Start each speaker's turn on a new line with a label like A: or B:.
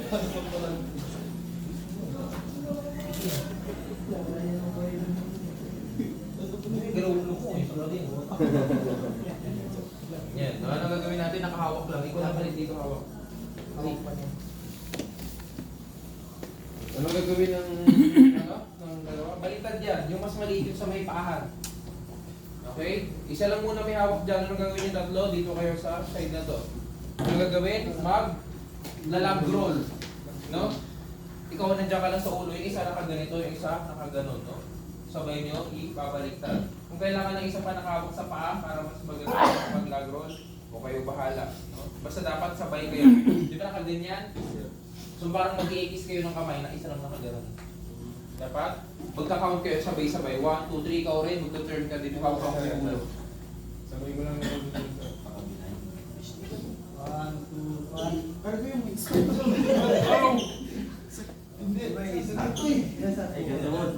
A: Ginaulo mo eh. Yan. Ano gagawin natin? Nakahawak lang. Ikaw lang palit dito hawak. Hawak pa niya. Anong gagawin ng ng dalawa? Baliktad yan. Yung mas maliit yung sa may paahan. Okay? Isa lang muna may hawak dyan. Anong gagawin yung tatlo? Dito kayo sa side na to. Anong gagawin? Lag roll. No? Ikaw nandiyan ka lang sa ulo. Yung isa nakaganito, yung isa nakaganon. No? Sabay nyo, ibabaliktad. Kung kailangan ng isa pa nakahawak sa paa para mas maganda mag-lag roll, o kayo bahala. No? Basta dapat sabay kayo. Di ba nakaganyan? So parang mag-i-ekis kayo ng kamay na isa lang nakaganon. Dapat, magka-count kayo sabay-sabay. 1, 2, 3, ikaw rin, magka-turn ka dito. Hawak mo yung ulo.
B: Sabay ko lang yung dito.
C: 1, 2, 3.
B: Kaya ko yung mix. Hindi.
C: Ay, ganun.